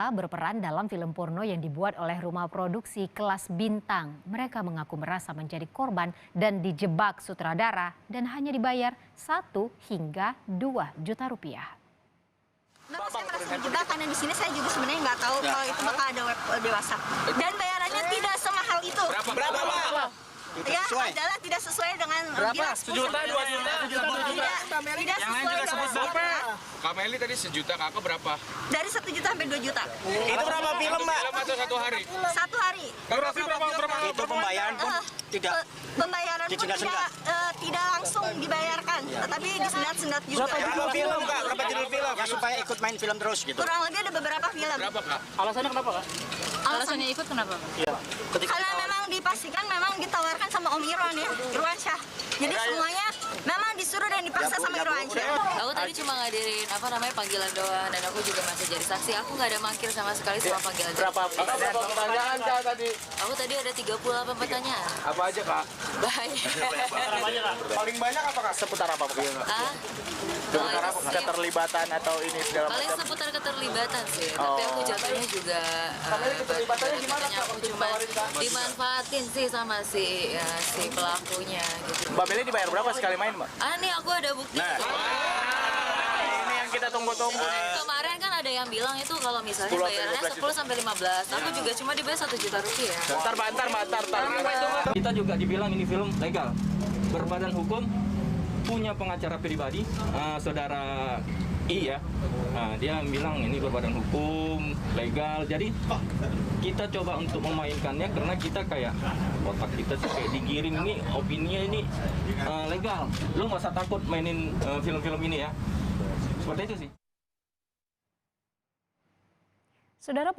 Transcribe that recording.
Berperan dalam film porno yang dibuat oleh rumah produksi kelas bintang. Mereka mengaku merasa menjadi korban dan dijebak sutradara dan hanya dibayar 1 hingga 2 juta rupiah. Kenapa saya merasa dijebak? Karena di sini saya juga sebenarnya nggak tahu kalau itu bakal ada web dewasa. Dan bayarannya tidak semahal itu. Berapa? Ya, adalah tidak sesuai dengan Berapa? 1 juta, 2 juta, 1 juta, 2 juta. Tidak sesuai dengan Kak Meli tadi 1 juta, kakak berapa? dari 1 juta sampai 2 juta. Itu berapa film, Mbak? Film atau 1 hari? 1 hari. Berapa? Itu pembayaran pun tidak Pembayaran pun tidak langsung dibayarkan, tetapi disendat-sendat juga. berapa film, Kak? Berapa judul film? Ya supaya ikut main film terus gitu. Kurang lebih ada beberapa film. Berapa, Kak? Alasannya kenapa, Kak? Alasannya ikut kenapa? Iya. Karena memang dipastikan memang ditawarkan sama Om Irwansyah. Jadi semuanya memang disuruh dan dipaksa sama Irwansyah. Aku tadi cuma ngadirin panggilan doang dan aku juga masih jadi saksi. Aku nggak ada mangkir sama sekali sama panggilan. Berapa pertanyaan, Kak, tadi? Aku tadi ada 38 pertanyaan. Apa aja, Kak? Banyak. Paling banyak apa, Kak? Seputar apa, Kak? Ah, Seputar apa? Keterlibatan atau ini segala paling macam? seputar keterlibatan sih. Tapi aku jatuhnya juga keterlibatannya aku cuma dimanfaatin sih sama si pelakunya gitu. Mbak Meli dibayar berapa sekali main, Mbak? Nih aku ada bukti. Ini yang kita tunggu-tunggu nih. Kemarin kan ada yang bilang itu kalau misalnya 10 bayarannya 10 sampai 15. Aku juga cuma dibayar 1 juta rupiah. Bentar. Kita juga dibilang ini film legal, berbadan hukum, punya pengacara pribadi, saudara I ya. Dia bilang ini berbadan hukum, legal. Jadi kita coba untuk memainkannya karena kita kayak otak kita sih kayak digiring ini opininya ini legal. Lo nggak usah takut mainin film-film ini ya. Seperti itu sih. Saudara